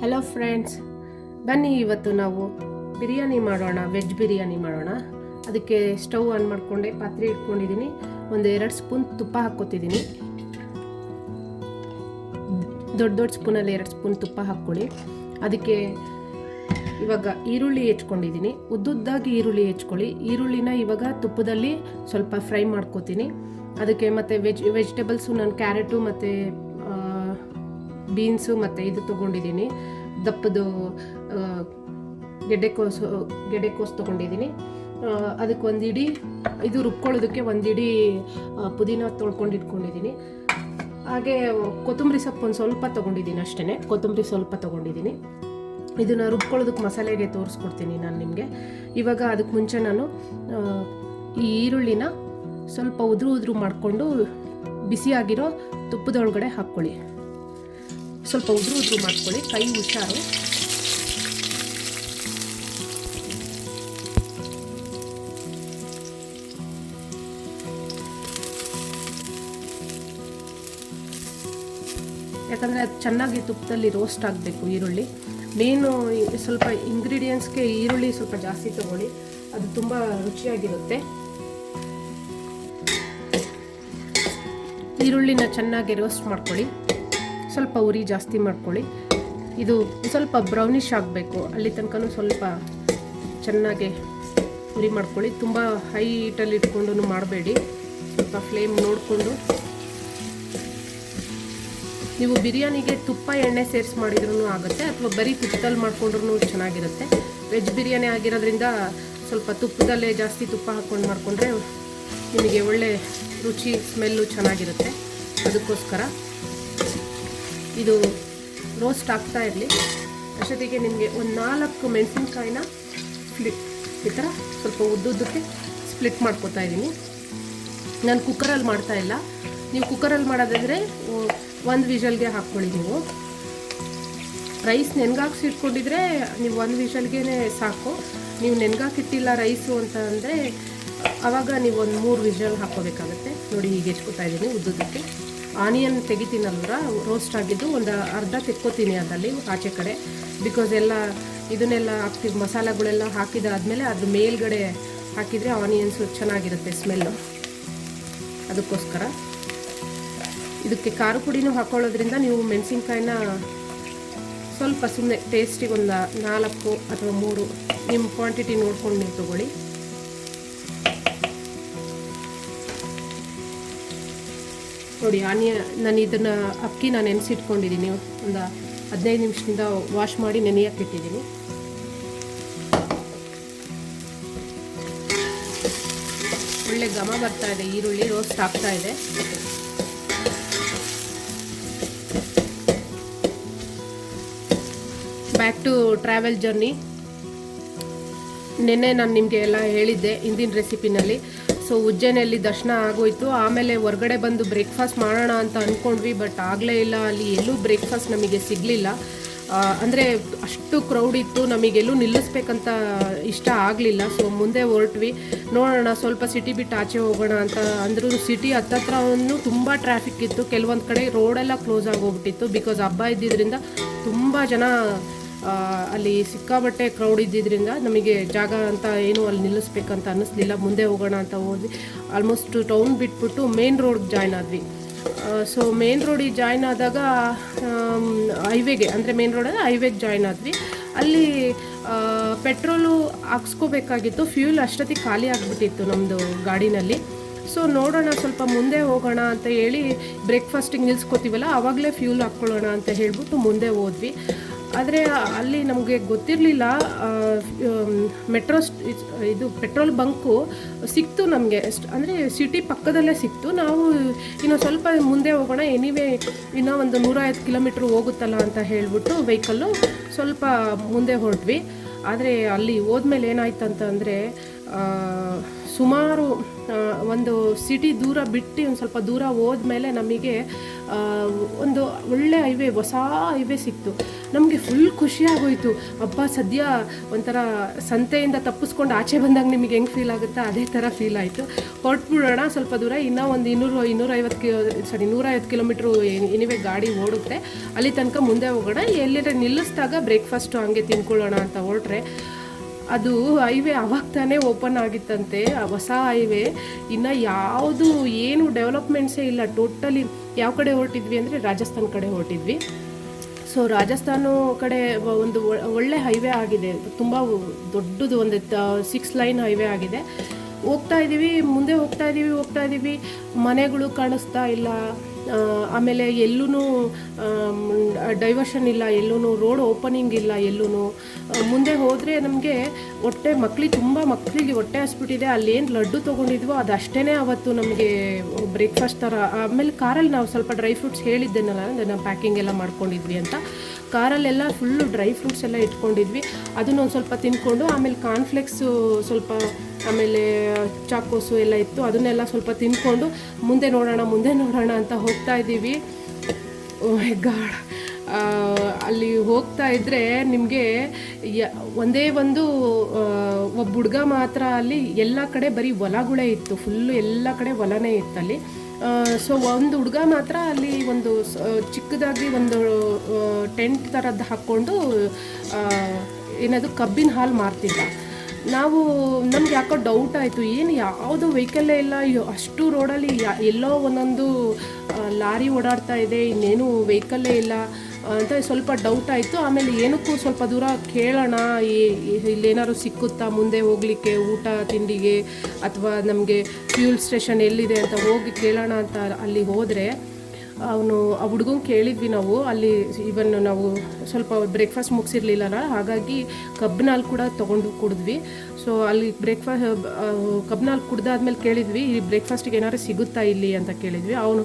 Hello friends, ಬನ್ನಿ ಇವತ್ತು ನಾವು ಬಿರಿಯಾನಿ ಮಾಡೋಣ. ವೆಜ್ ಬಿರಿಯಾನಿ ಮಾಡೋಣ. ಅದಕ್ಕೆ ಸ್ಟವ್ ಆನ್ ಮಾಡಿಕೊಂಡೆ, ಪಾತ್ರೆ ಇಟ್ಕೊಂಡಿದ್ದೀನಿ. ಒಂದು 2 ಸ್ಪೂನ್ ತುಪ್ಪ ಹಾಕ್ಕೊತಿದ್ದೀನಿ. ದೊಡ್ಡ ಸ್ಪೂನಲ್ಲಿ 2 ಸ್ಪೂನ್ ತುಪ್ಪ ಹಾಕ್ಕೊಳ್ಳಿ. ಅದಕ್ಕೆ ಇವಾಗ ಈರುಳ್ಳಿ ಹೆಚ್ಕೊಂಡಿದ್ದೀನಿ. ಉದ್ದುದ್ದಾಗಿ ಈರುಳ್ಳಿ ಹೆಚ್ಕೊಳ್ಳಿ. ಈರುಳ್ಳಿನ ಇವಾಗ ತುಪ್ಪದಲ್ಲಿ ಸ್ವಲ್ಪ ಫ್ರೈ ಮಾಡ್ಕೋತೀನಿ. ಅದಕ್ಕೆ ಮತ್ತು ವೆಜಿಟೇಬಲ್ಸು ನಾನು ಕ್ಯಾರೆಟು ಮತ್ತು ಬೀನ್ಸು ಮತ್ತು ಇದು ತೊಗೊಂಡಿದ್ದೀನಿ, ದಪ್ಪದು ಗೆಡ್ಡೆಕೋಸು ತೊಗೊಂಡಿದ್ದೀನಿ. ಅದಕ್ಕೆ ಒಂದಿಡಿ ಇದು ರುಬ್ಕೊಳ್ಳೋದಕ್ಕೆ ಒಂದಿಡಿ ಪುದೀನ ತೊಳ್ಕೊಂಡು ಇಟ್ಕೊಂಡಿದ್ದೀನಿ. ಹಾಗೆ ಕೊತ್ತಂಬರಿ ಸೊಪ್ಪು ಒಂದು ಸ್ವಲ್ಪ ತೊಗೊಂಡಿದ್ದೀನಿ, ಅಷ್ಟೇ ಕೊತ್ತಂಬರಿ ಸ್ವಲ್ಪ ತೊಗೊಂಡಿದ್ದೀನಿ. ಇದನ್ನು ರುಬ್ಕೊಳ್ಳೋದಕ್ಕೆ ಮಸಾಲೆಗೆ ತೋರಿಸ್ಕೊಡ್ತೀನಿ ನಾನು ನಿಮಗೆ. ಇವಾಗ ಅದಕ್ಕೆ ಮುಂಚೆ ನಾನು ಈ ಈರುಳ್ಳಿನ ಸ್ವಲ್ಪ ಉದುರು ಮಾಡಿಕೊಂಡು ಬಿಸಿಯಾಗಿರೋ ತುಪ್ಪದೊಳಗಡೆ ಹಾಕ್ಕೊಳ್ಳಿ. ಸ್ವಲ್ಪ ಉದುರು ಮಾಡ್ಕೊಳ್ಳಿ, ಕೈ ಹುಷಾರು. ಯಾಕಂದರೆ ಅದು ಚೆನ್ನಾಗಿ ತುಪ್ಪದಲ್ಲಿ ರೋಸ್ಟ್ ಆಗಬೇಕು ಈರುಳ್ಳಿ. ಮೇನು ಸ್ವಲ್ಪ ಇಂಗ್ರೀಡಿಯೆಂಟ್ಸ್ಗೆ ಈರುಳ್ಳಿ ಸ್ವಲ್ಪ ಜಾಸ್ತಿ ತಗೊಳ್ಳಿ, ಅದು ತುಂಬ ರುಚಿಯಾಗಿರುತ್ತೆ. ಈರುಳ್ಳಿನ ಚೆನ್ನಾಗಿ ರೋಸ್ಟ್ ಮಾಡ್ಕೊಳ್ಳಿ, ಸ್ವಲ್ಪ ಉರಿ ಜಾಸ್ತಿ ಮಾಡ್ಕೊಳ್ಳಿ. ಇದು ಸ್ವಲ್ಪ ಬ್ರೌನಿಷ್ ಆಗಬೇಕು, ಅಲ್ಲಿ ತನಕ ಸ್ವಲ್ಪ ಚೆನ್ನಾಗಿ ಉರಿ ಮಾಡ್ಕೊಳ್ಳಿ. ತುಂಬ ಹೈ ಹೀಟಲ್ಲಿ ಇಟ್ಕೊಂಡು ಮಾಡಬೇಡಿ, ಸ್ವಲ್ಪ ಫ್ಲೇಮ್ ನೋಡಿಕೊಂಡು. ನೀವು ಬಿರಿಯಾನಿಗೆ ತುಪ್ಪ ಎಣ್ಣೆ ಸೇರಿಸಿ ಮಾಡಿದ್ರೂ ಆಗುತ್ತೆ, ಅಥವಾ ಬರೀ ತುಪ್ಪದಲ್ಲಿ ಮಾಡ್ಕೊಂಡ್ರೂ ಚೆನ್ನಾಗಿರುತ್ತೆ. ವೆಜ್ ಬಿರಿಯಾನಿ ಆಗಿರೋದ್ರಿಂದ ಸ್ವಲ್ಪ ತುಪ್ಪದಲ್ಲೇ ಜಾಸ್ತಿ ತುಪ್ಪ ಹಾಕ್ಕೊಂಡು ಮಾಡಿಕೊಂಡ್ರೆ ನಿಮಗೆ ಒಳ್ಳೆ ರುಚಿ, ಸ್ಮೆಲ್ಲು ಚೆನ್ನಾಗಿರುತ್ತೆ. ಅದಕ್ಕೋಸ್ಕರ ಇದು ರೋಸ್ಟ್ ಆಗ್ತಾ ಇರಲಿ. ಅಷ್ಟೊತ್ತಿಗೆ ನಿಮಗೆ ಒಂದು 4 ಮೆಣಸಿನ್ಕಾಯಿನ ಈ ಥರ ಸ್ವಲ್ಪ ಉದ್ದುದ್ದಕ್ಕೆ ಸ್ಪ್ಲಿಟ್ ಮಾಡ್ಕೊತಾ ಇದ್ದೀನಿ. ನಾನು ಕುಕ್ಕರಲ್ಲಿ ಮಾಡ್ತಾಯಿಲ್ಲ. ನೀವು ಕುಕ್ಕರಲ್ಲಿ ಮಾಡೋದಾದರೆ 1 ವಿಷಲ್ಗೆ ಹಾಕ್ಕೊಳ್ಳಿ. ನೀವು ರೈಸ್ ನೆನ್ಗಾಕ್ಸಿ ಇಟ್ಕೊಂಡಿದ್ರೆ ನೀವು 1 ವಿಷಲ್ಗೆ ಸಾಕು. ನೀವು ನೆನ್ಗಾಕಿಟ್ಟಿಲ್ಲ ರೈಸು ಅಂತ ಅಂದರೆ ಆವಾಗ ನೀವು ಒಂದು 3 ವಿಷಲ್ ಹಾಕ್ಕೋಬೇಕಾಗತ್ತೆ. ನೋಡಿ, ಹೀಗೆ ಹೆಚ್ಕೊತಾ ಇದ್ದೀನಿ ಉದ್ದುದಕ್ಕೆ. ಆನಿಯನ್ ತೆಗಿತೀನಲ್ವ ರೋಸ್ಟ್ ಆಗಿದ್ದು, ಒಂದು ಅರ್ಧ ತೆಕ್ಕೋತೀನಿ ಅದರಲ್ಲಿ ಆಚೆ ಕಡೆ. ಬಿಕಾಸ್ ಇದನ್ನೆಲ್ಲ ಹಾಕ್ತೀವಿ, ಮಸಾಲೆಗಳೆಲ್ಲ ಹಾಕಿದಾದ್ಮೇಲೆ ಅದ್ರ ಮೇಲ್ಗಡೆ ಹಾಕಿದರೆ ಆನಿಯನ್ಸು ಚೆನ್ನಾಗಿರುತ್ತೆ ಸ್ಮೆಲ್ಲು. ಅದಕ್ಕೋಸ್ಕರ ಇದಕ್ಕೆ ಖಾರ ಪುಡಿನೂ ಹಾಕೊಳ್ಳೋದ್ರಿಂದ ನೀವು ಮೆಣಸಿನ್ಕಾಯಿನ ಸ್ವಲ್ಪ ಸುಮ್ಮನೆ ಟೇಸ್ಟಿಗೆ ಒಂದು 4 ಅಥವಾ 3 ನಿಮ್ಮ ಕ್ವಾಂಟಿಟಿ ನೋಡ್ಕೊಂಡು ನೀವು ತೊಗೊಳ್ಳಿ. ನೋಡಿ, ನಾನು ಇದನ್ನು ಅಕ್ಕಿನ ನೆನೆಸಿಟ್ಕೊಂಡಿದ್ದೀನಿ. ಒಂದು 15 ನಿಮಿಷದಿಂದ ವಾಶ್ ಮಾಡಿ ನೆನೆಯಕ್ಕೆ ಇಟ್ಟಿದ್ದೀನಿ. ಒಳ್ಳೆ ಘಮ ಬರ್ತಾ ಇದೆ, ಈರುಳ್ಳಿ ರೋಸ್ಟ್ ಆಗ್ತಾ ಇದೆ. Back to travel journey. ನೆನ್ನೆ ನಾನು ನಿಮಗೆ ಎಲ್ಲ ಹೇಳಿದ್ದೆ ಹಿಂದಿನ ರೆಸಿಪಿನಲ್ಲಿ. ಸೊ ಉಜ್ಜಯಿನಿಯಲ್ಲಿ ದರ್ಶನ ಆಗೋಯ್ತು. ಆಮೇಲೆ ಹೊರಗಡೆ ಬಂದು ಬ್ರೇಕ್ಫಾಸ್ಟ್ ಮಾಡೋಣ ಅಂತ ಅಂದ್ಕೊಂಡ್ವಿ, ಬಟ್ ಆಗಲೇ ಇಲ್ಲ. ಅಲ್ಲಿ ಎಲ್ಲೂ ಬ್ರೇಕ್ಫಾಸ್ಟ್ ನಮಗೆ ಸಿಗಲಿಲ್ಲ. ಅಂದರೆ ಅಷ್ಟು ಕ್ರೌಡ್ ಇತ್ತು, ನಮಗೆಲ್ಲೂ ನಿಲ್ಲಿಸ್ಬೇಕಂತ ಇಷ್ಟ ಆಗಲಿಲ್ಲ. ಸೊ ಮುಂದೆ ಹೊರಟ್ವಿ. ನೋಡೋಣ, ಸ್ವಲ್ಪ ಸಿಟಿ ಬಿಟ್ಟು ಆಚೆ ಹೋಗೋಣ ಅಂತ ಅಂದರೂ ಸಿಟಿ ಹತ್ತತ್ರನೂ ತುಂಬ ಟ್ರಾಫಿಕ್ ಇತ್ತು. ಕೆಲವೊಂದು ಕಡೆ ರೋಡೆಲ್ಲ ಕ್ಲೋಸ್ ಆಗೋಗ್ಬಿಟ್ಟಿತ್ತು. ಬಿಕಾಸ್ ಹಬ್ಬ ಇದ್ದಿದ್ದರಿಂದ ತುಂಬ ಜನ ಅಲ್ಲಿ ಸಿಕ್ಕಾಬಟ್ಟೆ ಕ್ರೌಡ್ ಇದ್ದಿದ್ದರಿಂದ ನಮಗೆ ಜಾಗ ಅಂತ ಏನು ಅಲ್ಲಿ ನಿಲ್ಲಿಸ್ಬೇಕಂತ ಅನ್ನಿಸ್ಲಿಲ್ಲ. ಮುಂದೆ ಹೋಗೋಣ ಅಂತ ಹೋದ್ವಿ. ಆಲ್ಮೋಸ್ಟ್ ಟೌನ್ ಬಿಟ್ಬಿಟ್ಟು ಮೇನ್ ರೋಡ್ಗೆ ಜಾಯ್ನ್ ಆದ್ವಿ. ಸೊ ಮೇನ್ ರೋಡಿಗೆ ಜಾಯ್ನ್ ಆದಾಗ ಹೈವೇಗೆ, ಅಂದರೆ ಮೇನ್ ರೋಡಲ್ಲಿ ಹೈವೇಗೆ ಜಾಯ್ನ್ ಆದ್ವಿ. ಅಲ್ಲಿ ಪೆಟ್ರೋಲು ಹಾಕ್ಸ್ಕೋಬೇಕಾಗಿತ್ತು. ಫ್ಯೂಲ್ ಅಷ್ಟೊತ್ತಿಗೆ ಖಾಲಿ ಆಗಿಬಿಟ್ಟಿತ್ತು ನಮ್ಮದು ಗಾಡಿನಲ್ಲಿ. ಸೊ ನೋಡೋಣ, ಸ್ವಲ್ಪ ಮುಂದೆ ಹೋಗೋಣ ಅಂತ ಹೇಳಿ ಬ್ರೇಕ್ಫಾಸ್ಟಿಗೆ ನಿಲ್ಸ್ಕೊತೀವಲ್ಲ ಆವಾಗಲೇ ಫ್ಯೂಲ್ ಹಾಕ್ಕೊಳ್ಳೋಣ ಅಂತ ಹೇಳ್ಬಿಟ್ಟು ಮುಂದೆ ಹೋದ್ವಿ. ಆದರೆ ಅಲ್ಲಿ ನಮಗೆ ಗೊತ್ತಿರಲಿಲ್ಲ, ಇದು ಪೆಟ್ರೋಲ್ ಬಂಕು ಸಿಕ್ತು ನಮಗೆ. ಅಂದರೆ ಸಿಟಿ ಪಕ್ಕದಲ್ಲೇ ಸಿಕ್ತು. ನಾವು ಇನ್ನೂ ಸ್ವಲ್ಪ ಮುಂದೆ ಹೋಗೋಣ, ಎನಿವೇ ಇನ್ನೂ ಒಂದು 150 ಕಿಲೋಮೀಟ್ರ್ ಹೋಗುತ್ತಲ್ಲ ಅಂತ ಹೇಳಿಬಿಟ್ಟು ವೆಹಿಕಲ್ಲು ಸ್ವಲ್ಪ ಮುಂದೆ ಹೊರಟ್ವಿ. ಆದರೆ ಅಲ್ಲಿ ಹೋದ್ಮೇಲೆ ಏನಾಯ್ತು ಅಂತಂದರೆ, ಸುಮಾರು ಒಂದು ಸಿಟಿ ದೂರ ಬಿಟ್ಟು ಒಂದು ಸ್ವಲ್ಪ ದೂರ ಹೋದ್ಮೇಲೆ ನಮಗೆ ಒಂದು ಒಳ್ಳೆ ಹೈವೇ, ಹೊಸ ಹೈವೇ ಸಿಕ್ತು ನಮಗೆ. ಫುಲ್ ಖುಷಿಯಾಗೋಯಿತು. ಹಬ್ಬ ಸದ್ಯ ಒಂಥರ ಸಂತೆಯಿಂದ ತಪ್ಪಿಸ್ಕೊಂಡು ಆಚೆ ಬಂದಾಗ ನಿಮಗೆ ಹೆಂಗೆ ಫೀಲ್ ಆಗುತ್ತಾ ಅದೇ ಥರ ಫೀಲ್ ಆಯಿತು. ಹೊರಟ್ಬಿಡೋಣ ಸ್ವಲ್ಪ ದೂರ, ಇನ್ನೂ ಒಂದು 150 ಕಿಲೋಮೀಟ್ರು ಎನಿವೆ ಗಾಡಿ ಓಡುತ್ತೆ, ಅಲ್ಲಿ ತನಕ ಮುಂದೆ ಹೋಗೋಣ, ಎಲ್ಲಿದ್ರೆ ನಿಲ್ಲಿಸಿದಾಗ ಬ್ರೇಕ್ಫಾಸ್ಟು ಹಂಗೆ ತಿನ್ಕೊಳ್ಳೋಣ ಅಂತ ಹೊರಟ್ರೆ ಅದು ಹೈವೇ ಅವಾಗ ತಾನೇ ಓಪನ್ ಆಗಿತ್ತಂತೆ, ಹೊಸ ಹೈವೇ. ಇನ್ನು ಯಾವುದು ಏನು ಡೆವಲಪ್ಮೆಂಟ್ಸೇ ಇಲ್ಲ ಟೋಟಲಿ. ಯಾವ ಕಡೆ ಹೊರಟಿದ್ವಿ ಅಂದರೆ ರಾಜಸ್ಥಾನ್ ಕಡೆ ಹೊರಟಿದ್ವಿ. ಸೊ ರಾಜಸ್ಥಾನ ಕಡೆ ಒಂದು ಒಳ್ಳೆ ಹೈವೇ ಆಗಿದೆ, ತುಂಬ ದೊಡ್ಡದು, ಒಂದು 6 ಲೈನ್ ಹೈವೇ ಆಗಿದೆ. ಹೋಗ್ತಾ ಇದ್ದೀವಿ, ಹೋಗ್ತಾ ಇದ್ದೀವಿ, ಮನೆಗಳು ಕಾಣಿಸ್ತಾ ಇಲ್ಲ. ಆಮೇಲೆ ಎಲ್ಲೂ ಡೈವರ್ಷನ್ ಇಲ್ಲ, ಎಲ್ಲೂ ರೋಡ್ ಓಪನಿಂಗ್ ಇಲ್ಲ, ಎಲ್ಲೂ ಮುಂದೆ ಹೋದರೆ ನಮಗೆ ಮಕ್ಕಳಿಗೆ ಹೊಟ್ಟೆ ಹಸ್ಬಿಟ್ಟಿದೆ. ಅಲ್ಲೇನು ಲಡ್ಡು ತೊಗೊಂಡಿದ್ವೋ ಅದು ಅಷ್ಟೇ ಅವತ್ತು ನಮಗೆ ಬ್ರೇಕ್ಫಾಸ್ಟ್ ಥರ. ಆಮೇಲೆ ಕಾರಲ್ಲಿ ನಾವು ಸ್ವಲ್ಪ ಡ್ರೈ ಫ್ರೂಟ್ಸ್ ಹೇಳಿದ್ದೇನಲ್ಲ, ನಾವು ಪ್ಯಾಕಿಂಗ್ ಎಲ್ಲ ಮಾಡ್ಕೊಂಡಿದ್ವಿ ಅಂತ, ಕಾರಲ್ಲೆಲ್ಲ ಫುಲ್ಲು ಡ್ರೈ ಫ್ರೂಟ್ಸ್ ಎಲ್ಲ ಇಟ್ಕೊಂಡಿದ್ವಿ. ಅದನ್ನೊಂದು ಸ್ವಲ್ಪ ತಿಂದ್ಕೊಂಡು ಆಮೇಲೆ ಕಾರ್ನ್ಫ್ಲೆಕ್ಸು ಸ್ವಲ್ಪ, ಆಮೇಲೆ ಚಾಕೋಸು ಎಲ್ಲ ಇತ್ತು, ಅದನ್ನೆಲ್ಲ ಸ್ವಲ್ಪ ತಿಂದ್ಕೊಂಡು ಮುಂದೆ ನೋಡೋಣ ಅಂತ ಹೋಗ್ತಾ ಇದ್ದೀವಿ. ಓ ಮೈ ಗಾಡ್, ಅಲ್ಲಿ ಹೋಗ್ತಾ ಇದ್ದರೆ ನಿಮಗೆ ಒಂದೇ ಒಂದು ಒಬ್ಬ ಹುಡುಗ ಮಾತ್ರ, ಅಲ್ಲಿ ಎಲ್ಲ ಕಡೆ ಬರೀ ಹೊಲಗಳೇ ಇತ್ತು, ಫುಲ್ಲು ಎಲ್ಲ ಕಡೆ ಹೊಲನೇ ಇತ್ತಲ್ಲಿ. ಸೊ ಒಂದು ಹುಡುಗ ಮಾತ್ರ ಅಲ್ಲಿ ಒಂದು ಚಿಕ್ಕದಾಗಿ ಒಂದು ಟೆಂಟ್ ಥರದ್ದು ಹಾಕ್ಕೊಂಡು ಏನದು ಕಬ್ಬಿನ ಹಾಲು ಮಾರ್ತಿದ್ದ. ನಮ್ಗೆ ಯಾಕೋ ಡೌಟ್ ಆಯಿತು, ಏನು ಯಾವುದು ವೆಹಿಕಲ್ಲೇ ಇಲ್ಲ, ಅಷ್ಟು ರೋಡಲ್ಲಿ ಎಲ್ಲೋ ಒಂದೊಂದು ಲಾರಿ ಓಡಾಡ್ತಾ ಇದೆ, ಇನ್ನೇನು ವೆಹಿಕಲ್ಲೇ ಇಲ್ಲ ಅಂತ ಸ್ವಲ್ಪ ಡೌಟ್ ಆಯಿತು. ಆಮೇಲೆ ಏನಕ್ಕೂ ಸ್ವಲ್ಪ ದೂರ ಕೇಳೋಣ, ಇಲ್ಲೇನಾದ್ರು ಸಿಕ್ಕುತ್ತಾ ಮುಂದೆ ಹೋಗಲಿಕ್ಕೆ ಊಟ ತಿಂಡಿಗೆ, ಅಥವಾ ನಮಗೆ ಫ್ಯೂಲ್ ಸ್ಟೇಷನ್ ಎಲ್ಲಿದೆ ಅಂತ ಹೋಗಿ ಕೇಳೋಣ ಅಂತ ಅಲ್ಲಿ ಹೋದರೆ, ಆ ಹುಡುಗಂಗೆ ಕೇಳಿದ್ವಿ ನಾವು. ಅಲ್ಲಿ ಇವನ್ ನಾವು ಸ್ವಲ್ಪ ಬ್ರೇಕ್ಫಾಸ್ಟ್ ಮುಗಿಸಿರ್ಲಿಲ್ಲ, ಹಾಗಾಗಿ ಕಬ್ಬಿನ ಹಾಲು ಕೂಡ ತೊಗೊಂಡು ಕುಡಿದ್ವಿ. ಸೊ ಅಲ್ಲಿ ಕಬ್ಬಿನ ಹಾಲು ಕುಡ್ದಾದ್ಮೇಲೆ ಕೇಳಿದ್ವಿ, ಈ ಬ್ರೇಕ್ಫಾಸ್ಟಿಗೆ ಏನಾದ್ರು ಸಿಗುತ್ತಾ ಇಲ್ಲಿ ಅಂತ ಕೇಳಿದ್ವಿ. ಅವನು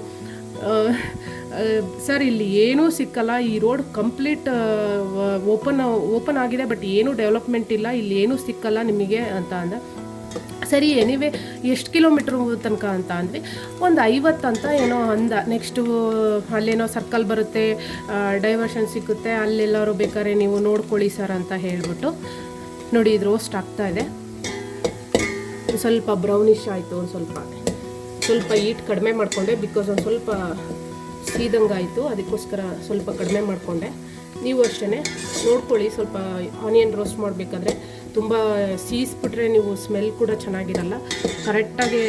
ಸರ್ ಇಲ್ಲಿ ಏನೂ ಸಿಕ್ಕಲ್ಲ, ಈ ರೋಡ್ ಕಂಪ್ಲೀಟ್ ಓಪನ್ ಆಗಿದೆ, ಬಟ್ ಏನೂ ಡೆವಲಪ್ಮೆಂಟ್ ಇಲ್ಲ, ಇಲ್ಲಿ ಏನೂ ಸಿಕ್ಕಲ್ಲ ನಿಮಗೆ ಅಂತ ಅಂದ. ಸರಿ ಎನಿವೆ ಎಷ್ಟು ಕಿಲೋಮೀಟ್ರ್ ತನಕ ಅಂತ ಅಂದ್ವಿ. ಒಂದು 50 ಅಂತ ಏನೋ ಅಂದ. ನೆಕ್ಸ್ಟು ಅಲ್ಲೇನೋ ಸರ್ಕಲ್ ಬರುತ್ತೆ, ಡೈವರ್ಷನ್ ಸಿಗುತ್ತೆ, ಅಲ್ಲೆಲ್ಲರೂ ಬೇಕಾದ್ರೆ ನೀವು ನೋಡ್ಕೊಳ್ಳಿ ಸರ್ ಅಂತ ಹೇಳಿಬಿಟ್ಟು. ನೋಡಿ ಇದು ರೋಸ್ಟ್ ಆಗ್ತಾಯಿದೆ, ಸ್ವಲ್ಪ ಬ್ರೌನಿಶ್ ಆಯಿತು. ಒಂದು ಸ್ವಲ್ಪ ಹೀಟ್ ಕಡಿಮೆ ಮಾಡಿಕೊಂಡೆ, ಬಿಕಾಸ್ ಒಂದು ಸ್ವಲ್ಪ ಸೀದಂಗಾಯಿತು, ಅದಕ್ಕೋಸ್ಕರ ಸ್ವಲ್ಪ ಕಡಿಮೆ ಮಾಡಿಕೊಂಡೆ. ನೀವು ಅಷ್ಟೇ ನೋಡ್ಕೊಳ್ಳಿ, ಸ್ವಲ್ಪ ಆನಿಯನ್ ರೋಸ್ಟ್ ಮಾಡಬೇಕಾದ್ರೆ ತುಂಬ ಸೀಸ್ಬಿಟ್ರೆ ನೀವು ಸ್ಮೆಲ್ ಕೂಡ ಚೆನ್ನಾಗಿರಲ್ಲ. ಕರೆಕ್ಟಾಗಿ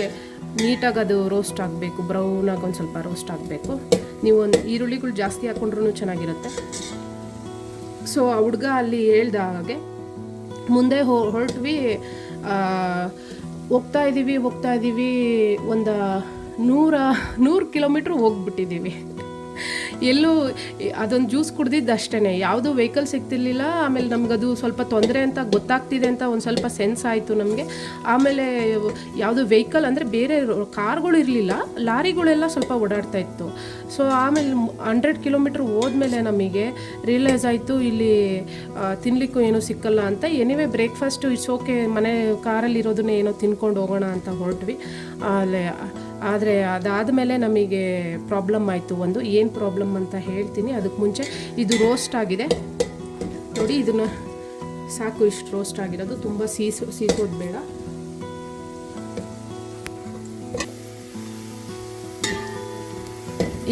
ನೀಟಾಗಿ ಅದು ರೋಸ್ಟ್ ಆಗಬೇಕು, ಬ್ರೌನಾಗಿ ಒಂದು ಸ್ವಲ್ಪ ರೋಸ್ಟ್ ಆಗಬೇಕು. ನೀವು ಒಂದು ಈರುಳ್ಳಿಗಳು ಜಾಸ್ತಿ ಹಾಕ್ಕೊಂಡ್ರೂ ಚೆನ್ನಾಗಿರುತ್ತೆ. ಸೊ ಆ ಹುಡುಗ ಅಲ್ಲಿ ಹೇಳ್ದ ಹಾಗೆ ಮುಂದೆ ಹೊರಟ್ವಿ. ಹೋಗ್ತಾ ಇದ್ದೀವಿ, ಒಂದು 100 ಕಿಲೋಮೀಟ್ರ್ ಹೋಗ್ಬಿಟ್ಟಿದ್ದೀವಿ. ಎಲ್ಲೂ ಅದೊಂದು ಜ್ಯೂಸ್ ಕುಡ್ದಿದ್ದು ಅಷ್ಟೇ, ಯಾವುದೂ ವೆಹಿಕಲ್ ಸಿಗ್ತಿರ್ಲಿಲ್ಲ. ಆಮೇಲೆ ನಮಗದು ಸ್ವಲ್ಪ ತೊಂದರೆ ಅಂತ ಗೊತ್ತಾಗ್ತಿದೆ ಅಂತ ಒಂದು ಸ್ವಲ್ಪ ಸೆನ್ಸ್ ಆಯಿತು ನಮಗೆ. ಆಮೇಲೆ ಯಾವುದು ವೆಹಿಕಲ್ ಅಂದರೆ ಬೇರೆ ಕಾರ್ಗಳು ಇರಲಿಲ್ಲ, ಲಾರಿಗಳೆಲ್ಲ ಸ್ವಲ್ಪ ಓಡಾಡ್ತಾ ಇತ್ತು. ಸೊ ಆಮೇಲೆ 100 ಕಿಲೋಮೀಟ್ರ್ ಹೋದ್ಮೇಲೆ ನಮಗೆ ರಿಯಲೈಸ್ ಆಯಿತು ಇಲ್ಲಿ ತಿನ್ನಲಿಕ್ಕೂ ಏನೂ ಸಿಕ್ಕಲ್ಲ ಅಂತ. ಎನಿವೆ ಬ್ರೇಕ್ಫಾಸ್ಟು ಇಟ್ಸ್ ಓಕೆ, ಮನೆ ಕಾರಲ್ಲಿರೋದನ್ನೇ ಏನೋ ತಿನ್ಕೊಂಡು ಹೋಗೋಣ ಅಂತ ಹೊರಟ್ವಿ. ಆದರೆ ಅದಾದಮೇಲೆ ನಮಗೆ ಪ್ರಾಬ್ಲಮ್ ಆಯಿತು. ಏನು ಪ್ರಾಬ್ಲಮ್ ಅಂತ ಹೇಳ್ತೀನಿ. ಅದಕ್ಕೆ ಮುಂಚೆ ಇದು ರೋಸ್ಟ್ ಆಗಿದೆ ನೋಡಿ, ಇದನ್ನು ಸಾಕು, ಇಷ್ಟು ರೋಸ್ಟ್ ಆಗಿರೋದು, ತುಂಬ ಸೀಸೋದು ಬೇಡ.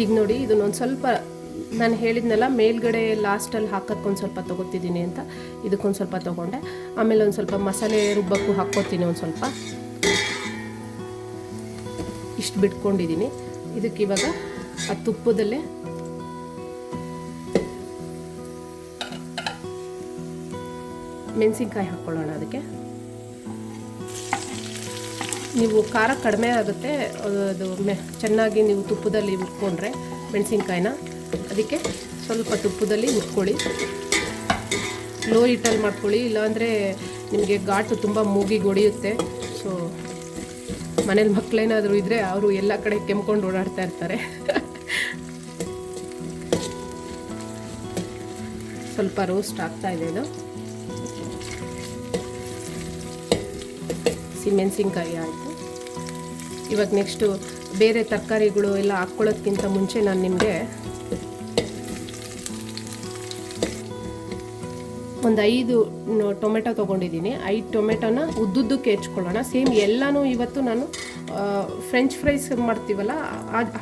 ಈಗ ನೋಡಿ ಇದನ್ನೊಂದು ಸ್ವಲ್ಪ, ನಾನು ಹೇಳಿದ್ನಲ್ಲ ಮೇಲ್ಗಡೆ ಲಾಸ್ಟಲ್ಲಿ ಹಾಕೋಕ್ಕೊಂದು ಸ್ವಲ್ಪ ತೊಗೋತಿದ್ದೀನಿ ಅಂತ, ಇದಕ್ಕೊಂದು ಸ್ವಲ್ಪ ತೊಗೊಂಡೆ. ಆಮೇಲೆ ಒಂದು ಸ್ವಲ್ಪ ಮಸಾಲೆ ರುಬ್ಬಕ್ಕೂ ಹಾಕ್ಕೊತೀನಿ, ಒಂದು ಸ್ವಲ್ಪ ಇಷ್ಟು ಬಿಟ್ಕೊಂಡಿದ್ದೀನಿ. ಇದಕ್ಕೆ ಇವಾಗ ಆ ತುಪ್ಪದಲ್ಲೇ ಮೆಣಸಿನ್ಕಾಯಿ ಹಾಕ್ಕೊಳ್ಳೋಣ. ಅದಕ್ಕೆ ನೀವು ಖಾರ ಕಡಿಮೆ ಆಗುತ್ತೆ, ಅದು ಚೆನ್ನಾಗಿ ನೀವು ತುಪ್ಪದಲ್ಲಿ ಹುರ್ಕೊಂಡ್ರೆ ಮೆಣಸಿನ್ಕಾಯಿನ, ಅದಕ್ಕೆ ಸ್ವಲ್ಪ ತುಪ್ಪದಲ್ಲಿ ಹುರ್ಕೊಳ್ಳಿ. ಲೋ ಹೀಟಲ್ಲಿ ಮಾಡ್ಕೊಳ್ಳಿ, ಇಲ್ಲಾಂದರೆ ನಿಮಗೆ ಘಾಟು ತುಂಬ ಮೂಗಿಗೆ ಹೊಡೆಯುತ್ತೆ. ಸೊ ಮನೇಲಿ ಮಕ್ಕಳೇನಾದರೂ ಇದ್ದರೆ ಅವರು ಎಲ್ಲ ಕಡೆ ಕೆಮ್ಕೊಂಡು ಓಡಾಡ್ತಾ ಇರ್ತಾರೆ. ಸ್ವಲ್ಪ ರೋಸ್ಟ್ ಆಗ್ತಾ ಇದೆ ಇದು. ಸಿಮೆಣಸಿನ್ಕಾಯಿ ಆಯಿತು. ಇವಾಗ ನೆಕ್ಸ್ಟು ಬೇರೆ ತರಕಾರಿಗಳು ಎಲ್ಲ ಹಾಕ್ಕೊಳ್ಳೋದ್ಕಿಂತ ಮುಂಚೆ ನಾನು ನಿಮಗೆ ಒಂದು 5 ಟೊಮೆಟೊ ತೊಗೊಂಡಿದ್ದೀನಿ. 5 ಟೊಮೆಟೊನ ಉದ್ದುದ್ದಕ್ಕೆ ಹೆಚ್ಕೊಳ್ಳೋಣ. ಸೇಮ್ ಎಲ್ಲನೂ ಇವತ್ತು ನಾನು ಫ್ರೆಂಚ್ ಫ್ರೈಸ್ ಮಾಡ್ತೀವಲ್ಲ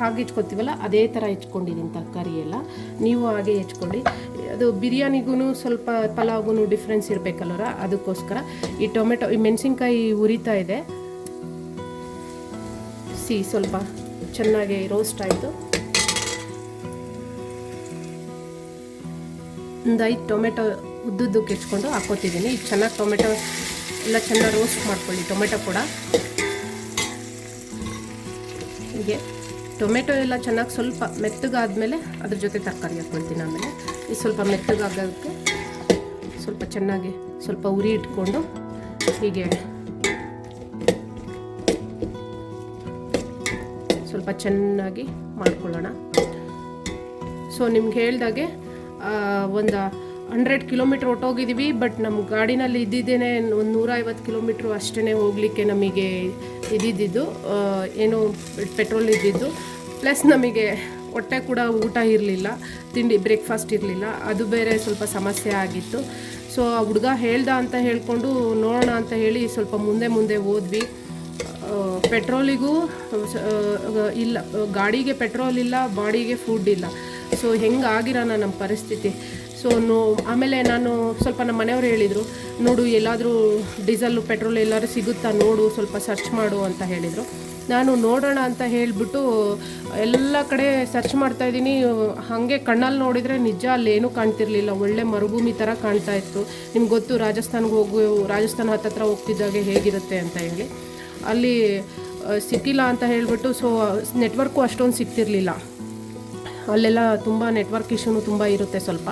ಹಾಗೆ ಹೆಚ್ಕೊತೀವಲ್ಲ ಅದೇ ಥರ ಹೆಚ್ಕೊಂಡಿದ್ದೀನಿ ತರಕಾರಿ ಎಲ್ಲ. ನೀವು ಹಾಗೆ ಹೆಚ್ಕೊಳ್ಳಿ. ಅದು ಬಿರಿಯಾನಿಗೂ ಸ್ವಲ್ಪ ಪಲಾವ್ಗೂ ಡಿಫ್ರೆನ್ಸ್ ಇರಬೇಕಲ್ವರ, ಅದಕ್ಕೋಸ್ಕರ ಈ ಟೊಮೆಟೊ ಈ ಮೆಣಸಿನ್ಕಾಯಿ ಉರಿತಾ ಇದೆ. ಸ್ವಲ್ಪ ಚೆನ್ನಾಗಿ ರೋಸ್ಟ್ ಆಯಿತು. ಒಂದು 5 ಟೊಮೆಟೊ ಉದ್ದುದ್ದಕ್ಕೆ ಹೆಚ್ಕೊಂಡು ಹಾಕ್ಕೋತಿದ್ದೀನಿ. ಈಗ ಚೆನ್ನಾಗಿ ಟೊಮೆಟೊ ಎಲ್ಲ ಚೆನ್ನಾಗಿ ರೋಸ್ಟ್ ಮಾಡ್ಕೊಳ್ಳಿ. ಟೊಮೆಟೊ ಕೂಡ ಹೀಗೆ ಟೊಮೆಟೊ ಎಲ್ಲ ಚೆನ್ನಾಗಿ ಸ್ವಲ್ಪ ಮೆತ್ತಗಾದ್ಮೇಲೆ ಅದ್ರ ಜೊತೆ ತರಕಾರಿ ಹಾಕ್ಕೊಳ್ತೀನಿ. ಆಮೇಲೆ ಈ ಸ್ವಲ್ಪ ಮೆತ್ತಗಾಗೋದಕ್ಕೆ ಸ್ವಲ್ಪ ಚೆನ್ನಾಗಿ ಸ್ವಲ್ಪ ಉರಿ ಇಟ್ಕೊಂಡು ಹೀಗೆ ಸ್ವಲ್ಪ ಚೆನ್ನಾಗಿ ಮಾಡ್ಕೊಳ್ಳೋಣ. ಸೊ ನಿಮ್ಗೆ ಹೇಳ್ದಾಗೆ ಒಂದು 100 ಕಿಲೋಮೀಟ್ರ್ ಹೊಟ್ಟೋಗಿದ್ದೀವಿ. ಬಟ್ ನಮ್ಮ ಗಾಡಿನಲ್ಲಿ ಇದ್ದಿದ್ದೇನೆ ಒಂದು 150 ಕಿಲೋಮೀಟ್ರು ಅಷ್ಟೇ ಹೋಗಲಿಕ್ಕೆ ನಮಗೆ ಇದ್ದಿದ್ದು, ಏನು ಪೆಟ್ರೋಲ್ ಇದ್ದಿದ್ದು. ಪ್ಲಸ್ ನಮಗೆ ಹೊಟ್ಟೆ ಕೂಡ ಊಟ ಇರಲಿಲ್ಲ, ತಿಂಡಿ ಬ್ರೇಕ್ಫಾಸ್ಟ್ ಇರಲಿಲ್ಲ. ಅದು ಬೇರೆ ಸ್ವಲ್ಪ ಸಮಸ್ಯೆ ಆಗಿತ್ತು. ಸೊ ಆ ಹುಡುಗ ಹೇಳ್ದ ಅಂತ ಹೇಳ್ಕೊಂಡು ನೋಡೋಣ ಅಂತ ಹೇಳಿ ಸ್ವಲ್ಪ ಮುಂದೆ ಹೋದ್ವಿ. ಪೆಟ್ರೋಲಿಗೂ ಇಲ್ಲ, ಗಾಡಿಗೆ ಪೆಟ್ರೋಲ್ ಇಲ್ಲ, ಬಾಡಿಗೆ ಫುಡ್ ಇಲ್ಲ. ಸೊ ಹೆಂಗಾಗಿರೋಣ ನಮ್ಮ ಪರಿಸ್ಥಿತಿ. ಸೊ ಆಮೇಲೆ ನಾನು ಸ್ವಲ್ಪ ನಮ್ಮ ಮನೆಯವರು ಹೇಳಿದರು, ನೋಡು ಎಲ್ಲಾದರೂ ಡೀಸೆಲ್ಲು ಪೆಟ್ರೋಲ್ ಎಲ್ಲಾದರೂ ಸಿಗುತ್ತಾ ನೋಡು, ಸ್ವಲ್ಪ ಸರ್ಚ್ ಮಾಡು ಅಂತ ಹೇಳಿದರು. ನಾನು ನೋಡೋಣ ಅಂತ ಹೇಳಿಬಿಟ್ಟು ಎಲ್ಲ ಕಡೆ ಸರ್ಚ್ ಮಾಡ್ತಾಯಿದ್ದೀನಿ. ಹಾಗೆ ಕಣ್ಣಲ್ಲಿ ನೋಡಿದರೆ ನಿಜ ಅಲ್ಲೇನೂ ಕಾಣ್ತಿರ್ಲಿಲ್ಲ. ಒಳ್ಳೆ ಮರುಭೂಮಿ ಥರ ಕಾಣ್ತಾ ಇತ್ತು. ನಿಮ್ಗೆ ಗೊತ್ತು ರಾಜಸ್ಥಾನ ಹತ್ತತ್ರ ಹೋಗ್ತಿದ್ದಾಗೆ ಹೇಗಿರುತ್ತೆ ಅಂತ ಹೇಳಿ. ಅಲ್ಲಿ ಸಿಕ್ಕಿಲ್ಲ ಅಂತ ಹೇಳಿಬಿಟ್ಟು ಸೊ ನೆಟ್ವರ್ಕು ಅಷ್ಟೊಂದು ಸಿಗ್ತಿರ್ಲಿಲ್ಲ. ಅಲ್ಲೆಲ್ಲ ತುಂಬ ನೆಟ್ವರ್ಕ್ ಇಶ್ಯೂನು ತುಂಬ ಇರುತ್ತೆ ಸ್ವಲ್ಪ.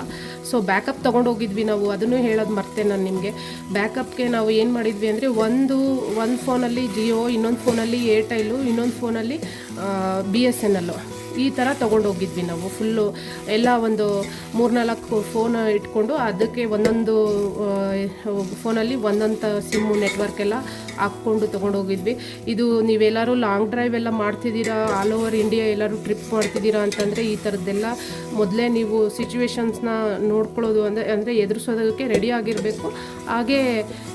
ಸೊ ಬ್ಯಾಕಪ್ ತೊಗೊಂಡೋಗಿದ್ವಿ ನಾವು, ಅದನ್ನು ಹೇಳೋದು ಮರ್ತೆ ನಾನು ನಿಮಗೆ. ಬ್ಯಾಕಪ್ಗೆ ನಾವು ಏನು ಮಾಡಿದ್ವಿ ಅಂದರೆ ಒಂದು ಫೋನಲ್ಲಿ ಜಿಯೋ, ಇನ್ನೊಂದು ಫೋನಲ್ಲಿ ಏರ್ಟೆಲ್ಲು, ಇನ್ನೊಂದು ಫೋನಲ್ಲಿ BSNL ಈ ಥರ ತೊಗೊಂಡೋಗಿದ್ವಿ ನಾವು. ಫುಲ್ಲು ಎಲ್ಲ ಒಂದು 3-4 ಫೋನ್ ಇಟ್ಕೊಂಡು ಅದಕ್ಕೆ ಒಂದೊಂದು ಫೋನಲ್ಲಿ ಒಂದೊಂದು ಸಿಮ್ಮು ನೆಟ್ವರ್ಕ್ ಎಲ್ಲ ಹಾಕ್ಕೊಂಡು ತೊಗೊಂಡೋಗಿದ್ವಿ. ಇದು ನೀವೆಲ್ಲರೂ ಲಾಂಗ್ ಡ್ರೈವ್ ಎಲ್ಲ ಮಾಡ್ತಿದ್ದೀರಾ, ಆಲ್ ಓವರ್ ಇಂಡಿಯಾ ಎಲ್ಲರೂ ಟ್ರಿಪ್ ಮಾಡ್ತಿದ್ದೀರಾ ಅಂತಂದರೆ ಈ ಥರದ್ದೆಲ್ಲ ಮೊದಲೇ ನೀವು ಸಿಚುವೇಶನ್ಸ್ನ ನೋಡ್ಕೊಳ್ಳೋದು ಅಂದರೆ ಎದುರಿಸೋದಕ್ಕೆ ರೆಡಿ ಆಗಿರಬೇಕು. ಹಾಗೇ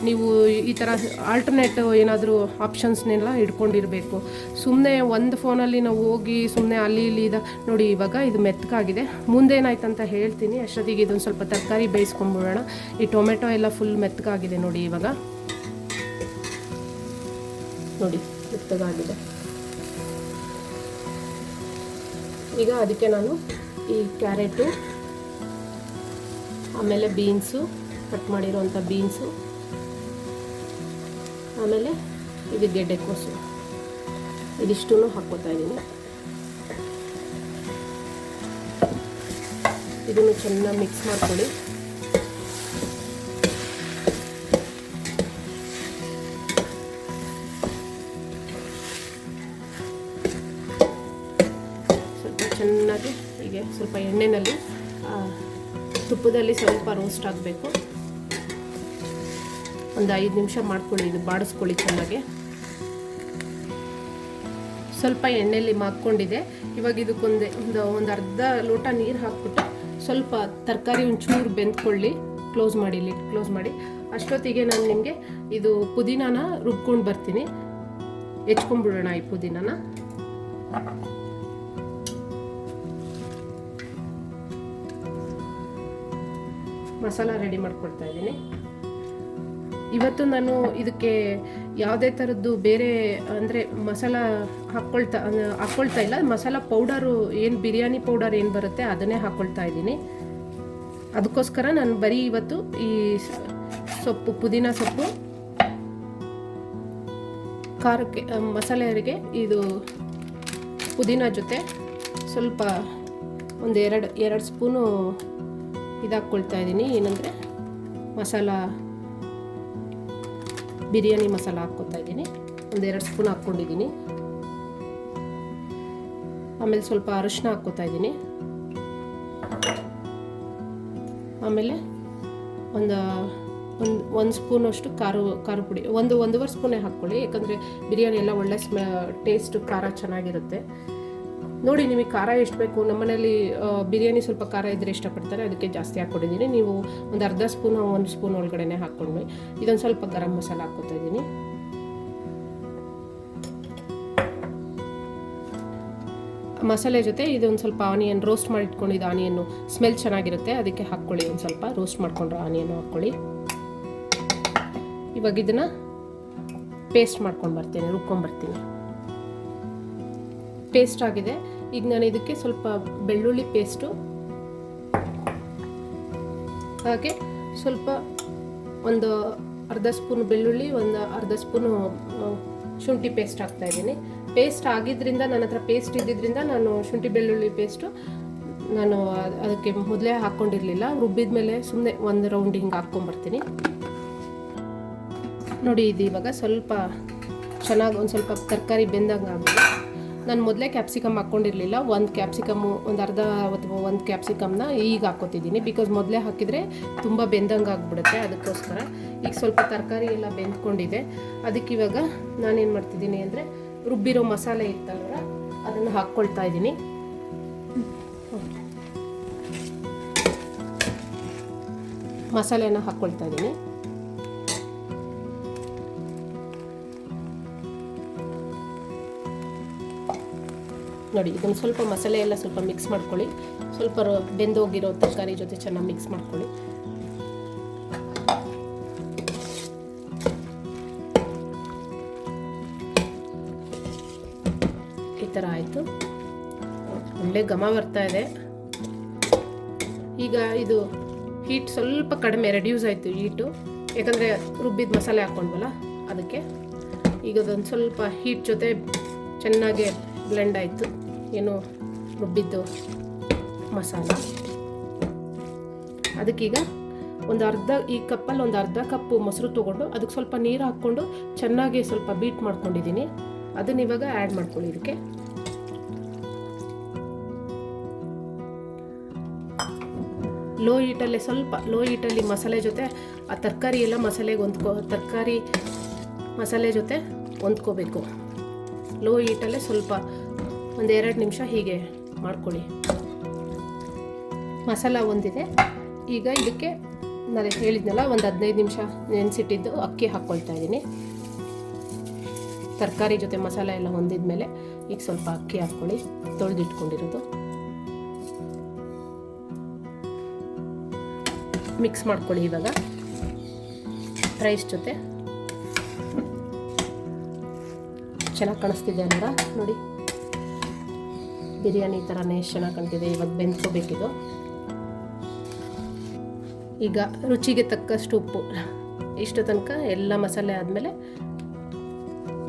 ನೀವು ಈ ಥರ ಆಲ್ಟರ್ನೇಟ್ ಏನಾದರೂ ಆಪ್ಷನ್ಸ್ನೆಲ್ಲ ಇಟ್ಕೊಂಡಿರಬೇಕು. ಸುಮ್ಮನೆ ಒಂದು ಫೋನಲ್ಲಿ ನಾವು ಹೋಗಿ ಸುಮ್ಮನೆ ಅಲ್ಲಿ ಇಲ್ಲಿ ನೋಡಿ. ಇವಾಗ ಇದು ಮೆತ್ತಗಾಗಿದೆ. ಮುಂದೇನಾಯ್ತಂತ ಹೇಳ್ತೀನಿ. ಅಷ್ಟೊತ್ತಿಗೆ ಇದೊಂದು ಸ್ವಲ್ಪ ತರಕಾರಿ ಬೇಯಿಸ್ಕೊಂಡ್ಬಿಡೋಣ. ಈ ಟೊಮೆಟೊ ಎಲ್ಲ ಫುಲ್ ಮೆತ್ತಗಾಗಿದೆ ನೋಡಿ. ಇವಾಗ ನೋಡಿ ಮೆತ್ತಗಾಗಿದೆ. ಈಗ ಅದಕ್ಕೆ ನಾನು ಈ ಕ್ಯಾರೆಟು, ಆಮೇಲೆ ಬೀನ್ಸು, ಕಟ್ ಮಾಡಿರೋಂಥ ಬೀನ್ಸು, ಆಮೇಲೆ ಇದು ಗೆಡ್ಡೆಕೋಸು, ಇದಿಷ್ಟೂ ಹಾಕ್ಕೋತಾ ಇದ್ದೀನಿ. ಇದನ್ನು ಚೆನ್ನಾಗಿ ಮಿಕ್ಸ್ ಮಾಡ್ಕೊಳ್ಳಿ. ಸ್ವಲ್ಪ ಚೆನ್ನಾಗಿ ಹೀಗೆ ಸ್ವಲ್ಪ ಎಣ್ಣೆಯಲ್ಲಿ ತುಪ್ಪದಲ್ಲಿ ಸ್ವಲ್ಪ ರೋಸ್ಟ್ ಆಗಬೇಕು. ಒಂದು 5 ನಿಮಿಷ ಮಾಡ್ಕೊಳ್ಳಿ. ಇದು ಬಾಡಿಸ್ಕೊಳ್ಳಿ ಚೆನ್ನಾಗಿ. ಸ್ವಲ್ಪ ಎಣ್ಣೆಯಲ್ಲಿ ಮಾಕ್ಕೊಂಡಿದೆ. ಇವಾಗ ಇದಕ್ಕೊಂದು ಒಂದು ಅರ್ಧ ಲೋಟ ನೀರು ಹಾಕ್ಬಿಟ್ಟು ಸ್ವಲ್ಪ ತರಕಾರಿ ಒಂಚೂರು ಬೆಂದ್ಕೊಳ್ಳಿ. ಲಿಡ್ ಕ್ಲೋಸ್ ಮಾಡಿ. ಅಷ್ಟೊತ್ತಿಗೆ ನಾನು ನಿಮಗೆ ಇದು ಪುದೀನಾನ ರುಬ್ಕೊಂಡು ಬರ್ತೀನಿ. ಹೆಚ್ಕೊಂಡ್ಬಿಡೋಣ ಈ ಪುದೀನಾನ. ಮಸಾಲ ರೆಡಿ ಮಾಡ್ಕೊಳ್ತಾ ಇದ್ದೀನಿ. ಇವತ್ತು ನಾನು ಇದಕ್ಕೆ ಯಾವುದೇ ಥರದ್ದು ಬೇರೆ ಅಂದರೆ ಮಸಾಲ ಹಾಕ್ಕೊಳ್ತಾ ಇಲ್ಲ. ಮಸಾಲ ಪೌಡರು ಏನು ಬಿರಿಯಾನಿ ಪೌಡರ್ ಏನು ಬರುತ್ತೆ ಅದನ್ನೇ ಹಾಕ್ಕೊಳ್ತಾ ಇದ್ದೀನಿ. ಅದಕ್ಕೋಸ್ಕರ ನಾನು ಬರೀ ಇವತ್ತು ಈ ಸೊಪ್ಪು, ಪುದೀನ ಸೊಪ್ಪು, ಖಾರಕ್ಕೆ ಮಸಾಲೆಯವರಿಗೆ ಇದು ಪುದೀನ ಜೊತೆ ಸ್ವಲ್ಪ ಒಂದು ಎರಡು ಸ್ಪೂನು ಇದಾಕ್ಕೊಳ್ತಾ ಇದ್ದೀನಿ. ಏನಂದರೆ ಮಸಾಲ, ಬಿರಿಯಾನಿ ಮಸಾಲ ಹಾಕ್ಕೊತಾ ಇದ್ದೀನಿ. ಒಂದು 2 ಸ್ಪೂನ್ ಹಾಕ್ಕೊಂಡಿದ್ದೀನಿ. ಆಮೇಲೆ ಸ್ವಲ್ಪ ಅರಿಶಿನ ಹಾಕ್ಕೊತಾ ಇದ್ದೀನಿ. ಆಮೇಲೆ ಒಂದು ಒಂದು ಸ್ಪೂನಷ್ಟು ಖಾರ ಪುಡಿ, ಒಂದೂವರೆ ಸ್ಪೂನೇ ಹಾಕ್ಕೊಳ್ಳಿ, ಯಾಕಂದರೆ ಬಿರಿಯಾನಿ ಎಲ್ಲ ಒಳ್ಳೆ ಟೇಸ್ಟು ಖಾರ ಚೆನ್ನಾಗಿರುತ್ತೆ. ನೋಡಿ ನಿಮಗೆ ಖಾರ ಎಷ್ಟು ಬೇಕು. ನಮ್ಮನೇಲಿ ಬಿರಿಯಾನಿ ಸ್ವಲ್ಪ ಖಾರ ಇದ್ದರೆ ಇಷ್ಟಪಡ್ತಾರೆ, ಅದಕ್ಕೆ ಜಾಸ್ತಿ ಹಾಕ್ಕೊಂಡಿದ್ದೀನಿ. ನೀವು ಒಂದು ಅರ್ಧ ಸ್ಪೂನ್ 1 ಸ್ಪೂನ್ ಒಳಗಡೆ ಹಾಕ್ಕೊಂಡ್ವಿ. ಇದೊಂದು ಸ್ವಲ್ಪ ಗರಂ ಮಸಾಲ ಹಾಕ್ಕೊತಾ ಇದ್ದೀನಿ. ಮಸಾಲೆ ಜೊತೆ ಇದೊಂದು ಸ್ವಲ್ಪ ಆನಿಯನ್, ರೋಸ್ಟ್ ಮಾಡಿ ಇಟ್ಕೊಂಡಿದ್ದು ಆನಿಯನ್ನು ಸ್ಮೆಲ್ ಚೆನ್ನಾಗಿರುತ್ತೆ, ಅದಕ್ಕೆ ಹಾಕ್ಕೊಳ್ಳಿ. ಒಂದು ಸ್ವಲ್ಪ ರೋಸ್ಟ್ ಮಾಡ್ಕೊಂಡ್ರೆ ಆನಿಯನ್ನು ಹಾಕ್ಕೊಳ್ಳಿ. ಇವಾಗ ಇದನ್ನು ಪೇಸ್ಟ್ ಮಾಡ್ಕೊಂಡು ಬರ್ತೀನಿ, ರುಬ್ಕೊಂಡ್ಬರ್ತೀನಿ. ಪೇಸ್ಟ್ ಆಗಿದೆ. ಈಗ ನಾನು ಇದಕ್ಕೆ ಸ್ವಲ್ಪ ಬೆಳ್ಳುಳ್ಳಿ ಪೇಸ್ಟು, ಹಾಗೆ ಸ್ವಲ್ಪ ಒಂದು ಅರ್ಧ ಸ್ಪೂನ್ ಬೆಳ್ಳುಳ್ಳಿ, ಒಂದು ಅರ್ಧ ಸ್ಪೂನು ಶುಂಠಿ ಪೇಸ್ಟ್ ಹಾಕ್ತಾ ಇದ್ದೀನಿ. ಪೇಸ್ಟ್ ಆಗಿದ್ದರಿಂದ ನನ್ನ ಹತ್ರ ಪೇಸ್ಟ್ ಇದ್ದಿದ್ದರಿಂದ ನಾನು ಶುಂಠಿ ಬೆಳ್ಳುಳ್ಳಿ ಪೇಸ್ಟು ನಾನು ಅದಕ್ಕೆ ಮೊದಲೇ ಹಾಕ್ಕೊಂಡಿರಲಿಲ್ಲ. ರುಬ್ಬಿದ ಮೇಲೆ ಸುಮ್ಮನೆ ಒಂದು ರೌಂಡ್ ಹಿಂಗೆ ಹಾಕ್ಕೊಂಬರ್ತೀನಿ. ನೋಡಿ ಇದು ಇವಾಗ ಸ್ವಲ್ಪ ಚೆನ್ನಾಗಿ ಒಂದು ಸ್ವಲ್ಪ ತರಕಾರಿ ಬೆಂದಂಗೆ ಆಗಿದೆ. ನಾನು ಮೊದಲೇ ಕ್ಯಾಪ್ಸಿಕಮ್ ಹಾಕ್ಕೊಂಡಿರಲಿಲ್ಲ. ಒಂದು ಕ್ಯಾಪ್ಸಿಕಮ್ಮು ಒಂದು ಅರ್ಧ ಅಥವಾ ಒಂದು ಕ್ಯಾಪ್ಸಿಕಮ್ನ ಈಗ ಹಾಕ್ಕೋತಿದ್ದೀನಿ, ಬಿಕಾಸ್ ಮೊದಲೇ ಹಾಕಿದರೆ ತುಂಬ ಬೆಂದಂಗೆ ಆಗಿಬಿಡುತ್ತೆ. ಅದಕ್ಕೋಸ್ಕರ ಈಗ ಸ್ವಲ್ಪ ತರಕಾರಿ ಎಲ್ಲ ಬೆಂದ್ಕೊಂಡಿದೆ. ಅದಕ್ಕೆ ಇವಾಗ ನಾನೇನು ಮಾಡ್ತಿದ್ದೀನಿ ಅಂದರೆ ರುಬ್ಬಿರೋ ಮಸಾಲೆ ಇತ್ತಲ್ವ ಅದನ್ನು ಹಾಕ್ಕೊಳ್ತಾ ಇದ್ದೀನಿ. ಮಸಾಲೆನ ಹಾಕ್ಕೊಳ್ತಾ ಇದ್ದೀನಿ. ನೋಡಿ ಇದನ್ನು ಸ್ವಲ್ಪ ಮಸಾಲೆ ಎಲ್ಲ ಸ್ವಲ್ಪ ಮಿಕ್ಸ್ ಮಾಡ್ಕೊಳ್ಳಿ. ಸ್ವಲ್ಪ ಬೆಂದೋಗಿರೋ ತರಕಾರಿ ಜೊತೆ ಚೆನ್ನಾಗಿ ಮಿಕ್ಸ್ ಮಾಡ್ಕೊಳ್ಳಿ. ಈ ಥರ ಆಯಿತು. ಒಳ್ಳೆ ಘಮ ಬರ್ತಾ ಇದೆ. ಈಗ ಇದು ಹೀಟ್ ಸ್ವಲ್ಪ ಕಡಿಮೆ ರೆಡ್ಯೂಸ್ ಆಯಿತು ಹೀಟು, ಯಾಕಂದರೆ ರುಬ್ಬಿದ ಮಸಾಲೆ ಹಾಕ್ಕೊಂಡ್ವಲ್ಲ ಅದಕ್ಕೆ. ಈಗ ಅದೊಂದು ಸ್ವಲ್ಪ ಹೀಟ್ ಜೊತೆ ಚೆನ್ನಾಗಿ ಬ್ಲೆಂಡ್ ಆಯಿತು ಏನು ರುಬ್ಬಿದ್ದು ಮಸಾಲ. ಅದಕ್ಕೀಗ ಈ ಕಪ್ಪಲ್ಲಿ ಒಂದು ಅರ್ಧ ಕಪ್ಪು ಮೊಸರು ತೊಗೊಂಡು ಅದಕ್ಕೆ ಸ್ವಲ್ಪ ನೀರು ಹಾಕ್ಕೊಂಡು ಚೆನ್ನಾಗಿ ಸ್ವಲ್ಪ ಬೀಟ್ ಮಾಡ್ಕೊಂಡಿದ್ದೀನಿ. ಅದನ್ನ ಇವಾಗ ಆ್ಯಡ್ ಮಾಡ್ಕೊಳ್ಳಿ ಇದಕ್ಕೆ. ಲೋ ಹೀಟಲ್ಲಿ ಮಸಾಲೆ ಜೊತೆ ಆ ತರಕಾರಿ ಎಲ್ಲ ತರಕಾರಿ ಮಸಾಲೆ ಜೊತೆ ಹೊಂದ್ಕೋಬೇಕು. ಲೋ ಹೀಟಲ್ಲೇ ಸ್ವಲ್ಪ ಒಂದು 2 ನಿಮಿಷ ಹೀಗೆ ಮಾಡ್ಕೊಳ್ಳಿ. ಮಸಾಲ ಒಂದಿದೆ. ಈಗ ಇದಕ್ಕೆ ನಾನು ಹೇಳಿದ್ನಲ್ಲ ಒಂದು 15 ನಿಮಿಷ ನೆನೆಸಿಟ್ಟಿದ್ದು ಅಕ್ಕಿ ಹಾಕ್ಕೊಳ್ತಾ ಇದ್ದೀನಿ. ತರಕಾರಿ ಜೊತೆ ಮಸಾಲೆ ಎಲ್ಲ ಹೊಂದಿದ ಮೇಲೆ ಈಗ ಸ್ವಲ್ಪ ಅಕ್ಕಿ ಹಾಕ್ಕೊಳ್ಳಿ, ತೊಳೆದಿಟ್ಕೊಂಡಿರೋದು. ಮಿಕ್ಸ್ ಮಾಡ್ಕೊಳ್ಳಿ. ಇವಾಗ ರೈಸ್ ಜೊತೆ ಚೆನ್ನಾಗಿ ಕಾಣಿಸ್ತಿದೆ ಅಲ್ಲ ನೋಡಿ, ಬಿರಿಯಾನಿ ಥರನೇ ಎಷ್ಟು ಚೆನ್ನಾಗಿ ಕಾಣ್ತಿದೆ. ಇವಾಗ ಬೆಂದ್ಕೋಬೇಕಿದು. ಈಗ ರುಚಿಗೆ ತಕ್ಕಷ್ಟು ಉಪ್ಪು. ಇಷ್ಟು ತನಕ ಎಲ್ಲ ಮಸಾಲೆ ಆದಮೇಲೆ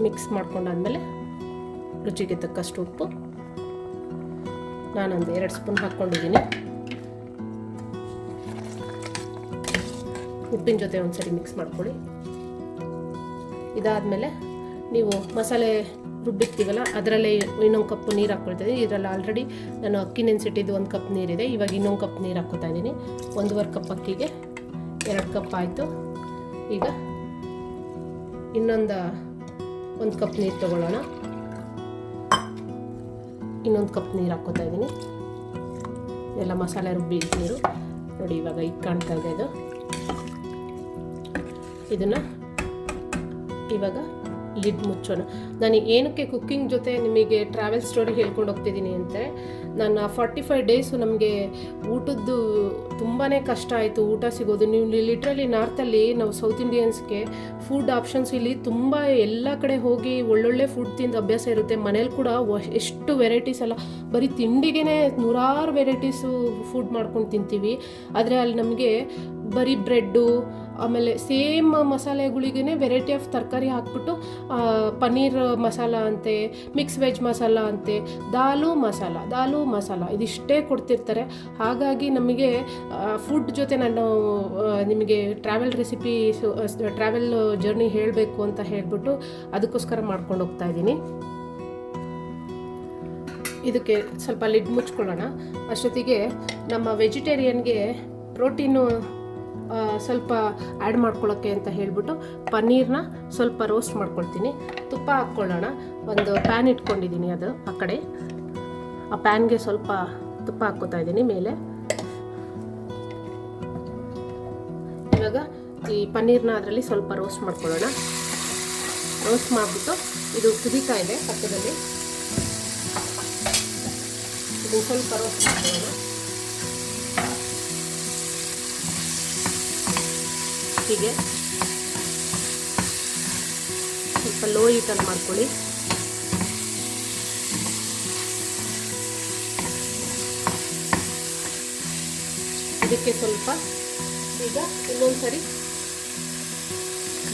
ಮಿಕ್ಸ್ ಮಾಡ್ಕೊಂಡಾದ್ಮೇಲೆ ರುಚಿಗೆ ತಕ್ಕಷ್ಟು ಉಪ್ಪು ನಾನೊಂದು 2 ಸ್ಪೂನ್ ಹಾಕ್ಕೊಂಡಿದ್ದೀನಿ. ಉಪ್ಪಿನ ಜೊತೆ ಒಂದ್ಸರಿ ಮಿಕ್ಸ್ ಮಾಡ್ಕೊಳ್ಳಿ. ಇದಾದಮೇಲೆ ನೀವು ಮಸಾಲೆ ರುಬ್ಬಿರ್ತೀವಲ್ಲ ಅದರಲ್ಲೇ ಇನ್ನೊಂದು ಕಪ್ ನೀರು ಹಾಕ್ಕೊಳ್ತಾ ಇದ್ದೀನಿ. ಇದರಲ್ಲಿ ಆಲ್ರೆಡಿ ನಾನು ಅಕ್ಕಿ ನೆನೆಸಿಟ್ಟಿದ್ದು 1 ಕಪ್ ನೀರಿದೆ. ಇವಾಗ ಇನ್ನೊಂದು ಕಪ್ ನೀರು ಹಾಕ್ಕೊತಾ ಇದ್ದೀನಿ. 1.5 ಕಪ್ ಅಕ್ಕಿಗೆ 2 ಕಪ್ ಆಯಿತು. ಈಗ ಇನ್ನೊಂದು 1 ಕಪ್ ನೀರು ತೊಗೊಳ್ಳೋಣ. ಇನ್ನೊಂದು ಕಪ್ ನೀರು ಹಾಕ್ಕೊತಾ ಇದ್ದೀನಿ. ಎಲ್ಲ ಮಸಾಲೆ ರುಬ್ಬಿ ನೀರು ನೋಡಿ ಇವಾಗ ಈಗ ಕಾಣ್ತಾ ಇದೆ. ಇದನ್ನು ಇವಾಗ ಲಿಡ್ ಮುಚ್ಚೋಣ. ನಾನು ಏನಕ್ಕೆ ಕುಕ್ಕಿಂಗ್ ಜೊತೆ ನಿಮಗೆ ಟ್ರಾವೆಲ್ ಸ್ಟೋರಿ ಹೇಳ್ಕೊಂಡು ಹೋಗ್ತಿದ್ದೀನಿ ಅಂದರೆ, ನಾನು 45 ಡೇಸು ನಮಗೆ ಊಟದ್ದು ತುಂಬಾ ಕಷ್ಟ ಆಯಿತು ಊಟ ಸಿಗೋದು. ನೀವು ಲಿಟ್ರಲಿ ನಾರ್ತಲ್ಲಿ ನಾವು ಸೌತ್ ಇಂಡಿಯನ್ಸ್ಗೆ ಫುಡ್ ಆಪ್ಷನ್ಸ್ ಇಲ್ಲಿ ತುಂಬ ಎಲ್ಲ ಕಡೆ ಹೋಗಿ ಒಳ್ಳೊಳ್ಳೆ ಫುಡ್ ತಿಂದು ಅಭ್ಯಾಸ ಇರುತ್ತೆ. ಮನೇಲಿ ಕೂಡ ಎಷ್ಟು ವೆರೈಟೀಸ್ ಅಲ್ಲ, ಬರೀ ತಿಂಡಿಗೆ 100 ವೆರೈಟೀಸು ಫುಡ್ ಮಾಡ್ಕೊಂಡು ತಿಂತೀವಿ. ಆದರೆ ಅಲ್ಲಿ ನಮಗೆ ಬರೀ ಬ್ರೆಡ್ಡು, ಆಮೇಲೆ ಸೇಮ್ ಮಸಾಲೆಗಳಿಗೇ ವೆರೈಟಿ ಆಫ್ ತರಕಾರಿ ಹಾಕ್ಬಿಟ್ಟು ಪನ್ನೀರ್ ಮಸಾಲ ಅಂತೆ, ಮಿಕ್ಸ್ ವೆಜ್ ಮಸಾಲ ಅಂತೆ, ದಾಲು ಮಸಾಲ ಇದಿಷ್ಟೇ ಕೊಡ್ತಿರ್ತಾರೆ. ಹಾಗಾಗಿ ನಮಗೆ ಫುಡ್ ಜೊತೆ ನಾನು ನಿಮಗೆ ಟ್ರಾವೆಲ್ ಜರ್ನಿ ಹೇಳಬೇಕು ಅಂತ ಹೇಳಿಬಿಟ್ಟು ಅದಕ್ಕೋಸ್ಕರ ಮಾಡ್ಕೊಂಡು ಹೋಗ್ತಾ ಇದ್ದೀನಿ. ಇದಕ್ಕೆ ಸ್ವಲ್ಪ ಲಿಡ್ ಮುಚ್ಕೊಳ್ಳೋಣ. ಅಷ್ಟೊತ್ತಿಗೆ ನಮ್ಮ ವೆಜಿಟೇರಿಯನ್ಗೆ ಪ್ರೋಟೀನು ಸ್ವಲ್ಪ ಆ್ಯಡ್ ಮಾಡ್ಕೊಳ್ಳೋಕ್ಕೆ ಅಂತ ಹೇಳ್ಬಿಟ್ಟು ಪನ್ನೀರ್ನ ಸ್ವಲ್ಪ ರೋಸ್ಟ್ ಮಾಡ್ಕೊಳ್ತೀನಿ. ತುಪ್ಪ ಹಾಕ್ಕೊಳ್ಳೋಣ. ಒಂದು ಪ್ಯಾನ್ ಇಟ್ಕೊಂಡಿದ್ದೀನಿ, ಅದು ಆ ಕಡೆ. ಆ ಪ್ಯಾನ್ಗೆ ಸ್ವಲ್ಪ ತುಪ್ಪ ಹಾಕ್ಕೋತಾ ಇದ್ದೀನಿ ಮೇಲೆ. ಇವಾಗ ಈ ಪನ್ನೀರ್ನ ಅದರಲ್ಲಿ ಸ್ವಲ್ಪ ರೋಸ್ಟ್ ಮಾಡ್ಕೊಳ್ಳೋಣ. ರೋಸ್ಟ್ ಮಾಡಿಬಿಟ್ಟು ಇದು ಕುದೀತಾ ಇದೆ ಪಕ್ಕದಲ್ಲಿ, ಇದನ್ನು ಸ್ವಲ್ಪ ರೋಸ್ಟ್ ಮಾಡ್ಕೊಳ್ಳೋಣ. ಹೀಗೆ ಸ್ವಲ್ಪ ಲೋ ಹೀಟಲ್ಲಿ ಮಾಡ್ಕೊಳ್ಳಿ. ಇದಕ್ಕೆ ಸ್ವಲ್ಪ ಈಗ ಇನ್ನೊಂದ್ಸರಿ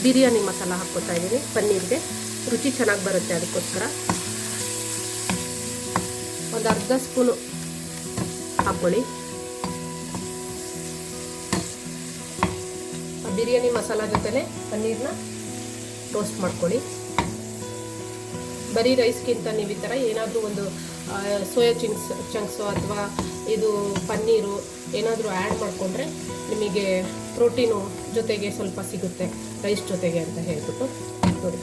ಬಿರಿಯಾನಿ ಮಸಾಲ ಹಾಕ್ಕೊತಾ ಇದ್ದೀನಿ. ಪನ್ನೀರ್ಗೆ ರುಚಿ ಚೆನ್ನಾಗಿ ಬರುತ್ತೆ, ಅದಕ್ಕೋಸ್ಕರ ಒಂದು ಅರ್ಧ ಸ್ಪೂನು ಹಾಕ್ಕೊಳ್ಳಿ. ಬಿರಿಯಾನಿ ಮಸಾಲ ಜೊತೆನೆ ಪನ್ನೀರ್ನ ರೋಸ್ಟ್ ಮಾಡ್ಕೊಳ್ಳಿ. ಬರೀ ರೈಸ್ಗಿಂತ ನೀವು ಈ ಥರ ಏನಾದರೂ ಒಂದು ಸೋಯಾ ಚಂಕ್ಸು ಅಥವಾ ಇದು ಪನ್ನೀರು ಏನಾದರೂ ಆ್ಯಡ್ ಮಾಡಿಕೊಂಡ್ರೆ ನಿಮಗೆ ಪ್ರೋಟೀನು ಜೊತೆಗೆ ಸ್ವಲ್ಪ ಸಿಗುತ್ತೆ ರೈಸ್ ಜೊತೆಗೆ ಅಂತ ಹೇಳ್ಬಿಟ್ಟು. ನೋಡಿ,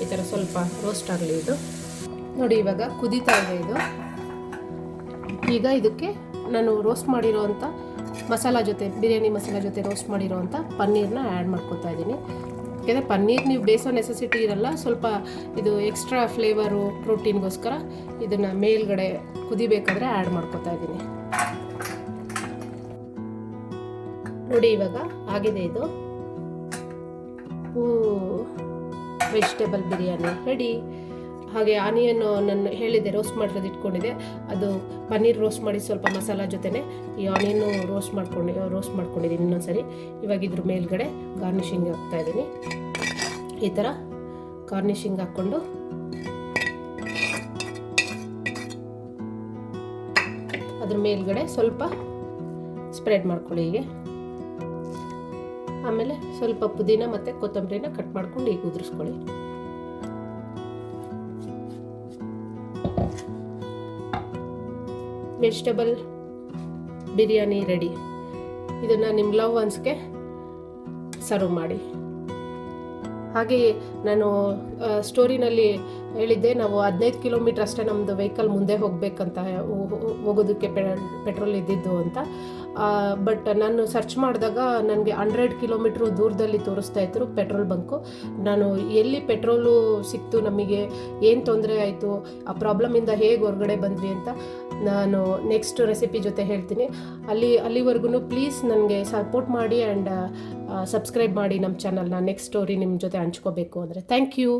ಈ ಥರ ಸ್ವಲ್ಪ ರೋಸ್ಟ್ ಆಗಲಿ ಇದು. ನೋಡಿ, ಇವಾಗ ಕುದೀತಾ ಇದೆ ಇದು. ಈಗ ಇದಕ್ಕೆ ನಾನು ರೋಸ್ಟ್ ಮಾಡಿರೋ ಅಂಥ ಮಸಾಲ ಜೊತೆ, ಬಿರಿಯಾನಿ ಮಸಾಲ ಜೊತೆ ರೋಸ್ಟ್ ಮಾಡಿರೋ ಅಂಥ ಪನ್ನೀರ್ನ ಆ್ಯಡ್ ಮಾಡ್ಕೊತಾ ಇದ್ದೀನಿ. ಯಾಕೆಂದರೆ ಪನ್ನೀರ್ ನೀವು ಬೇಯಿಸೋ ನೆಸೆಸಿಟಿ ಇರಲ್ಲ, ಸ್ವಲ್ಪ ಇದು ಎಕ್ಸ್ಟ್ರಾ ಫ್ಲೇವರು ಪ್ರೋಟೀನ್ಗೋಸ್ಕರ ಇದನ್ನು ಮೇಲ್ಗಡೆ ಕುದಿಬೇಕಾದ್ರೆ ಆ್ಯಡ್ ಮಾಡ್ಕೊತಾ ಇದ್ದೀನಿ. ನೋಡಿ, ಇವಾಗ ಆಗಿದೆ ಇದು. Vegetable biryani ready. ಹಾಗೆ ಆನಿಯನ್ ನಾನು ಹೇಳಿದೆ ರೋಸ್ಟ್ ಮಾಡಿರೋದು ಇಟ್ಕೊಂಡಿದೆ, ಅದು ಪನ್ನೀರ್ ರೋಸ್ಟ್ ಮಾಡಿ ಸ್ವಲ್ಪ ಮಸಾಲ ಜೊತೆನೆ ಈ ಆನಿಯನ್ನು ರೋಸ್ಟ್ ಮಾಡ್ಕೊಂಡಿದ್ದೀನಿ ಇನ್ನೊಂದ್ಸರಿ. ಇವಾಗ ಇದ್ರ ಮೇಲ್ಗಡೆ ಗಾರ್ನಿಷಿಂಗ್ ಹಾಕ್ತಾ ಇದ್ದೀನಿ. ಈ ಥರ ಗಾರ್ನಿಷಿಂಗ್ ಹಾಕ್ಕೊಂಡು ಅದ್ರ ಮೇಲ್ಗಡೆ ಸ್ವಲ್ಪ ಸ್ಪ್ರೆಡ್ ಮಾಡ್ಕೊಳ್ಳಿ ಹೀಗೆ. ಆಮೇಲೆ ಸ್ವಲ್ಪ ಪುದೀನ ಮತ್ತು ಕೊತ್ತಂಬರಿನ ಕಟ್ ಮಾಡ್ಕೊಂಡು ಈಗ ಉದುರಿಸ್ಕೊಳ್ಳಿ. Vegetable biryani ready. ಇದನ್ನು ನಿಮ್ಮ ಲವ್ ಒನ್ಸ್ಗೆ ಸರ್ವ್ ಮಾಡಿ. ಹಾಗೆಯೇ ನಾನು ಸ್ಟೋರಿನಲ್ಲಿ ಹೇಳಿದ್ದೆ, ನಾವು 15 ಕಿಲೋಮೀಟ್ರ್ ಅಷ್ಟೇ ನಮ್ಮದು ವೆಹಿಕಲ್ ಮುಂದೆ ಹೋಗಬೇಕಂತ, ಹೋಗೋದಕ್ಕೆ ಪೆಟ್ರೋಲ್ ಇದ್ದಿದ್ದು ಅಂತ. ಬಟ್ ನಾನು ಸರ್ಚ್ ಮಾಡಿದಾಗ ನನಗೆ 100 ಕಿಲೋಮೀಟ್ರು ದೂರದಲ್ಲಿ ತೋರಿಸ್ತಾ ಇದ್ರು ಪೆಟ್ರೋಲ್ ಬಂಕು. ನಾನು ಎಲ್ಲಿ ಪೆಟ್ರೋಲು ಸಿಕ್ತು, ನಮಗೆ ಏನು ತೊಂದರೆ ಆಯಿತು, ಆ ಪ್ರಾಬ್ಲಮಿಂದ ಹೇಗೆ ಹೊರಗಡೆ ಬಂದ್ವಿ ಅಂತ ನಾನು ನೆಕ್ಸ್ಟ್ ರೆಸಿಪಿ ಜೊತೆ ಹೇಳ್ತೀನಿ. ಅಲ್ಲಿವರೆಗೂ ಪ್ಲೀಸ್ ನನಗೆ ಸಪೋರ್ಟ್ ಮಾಡಿ ಆ್ಯಂಡ್ ಸಬ್ಸ್ಕ್ರೈಬ್ ಮಾಡಿ ನಮ್ಮ ಚಾನಲ್ನ. ನೆಕ್ಸ್ಟ್ ಸ್ಟೋರಿ ನಿಮ್ಮ ಜೊತೆ ಹಂಚ್ಕೋಬೇಕು ಅಂದರೆ. Thank you.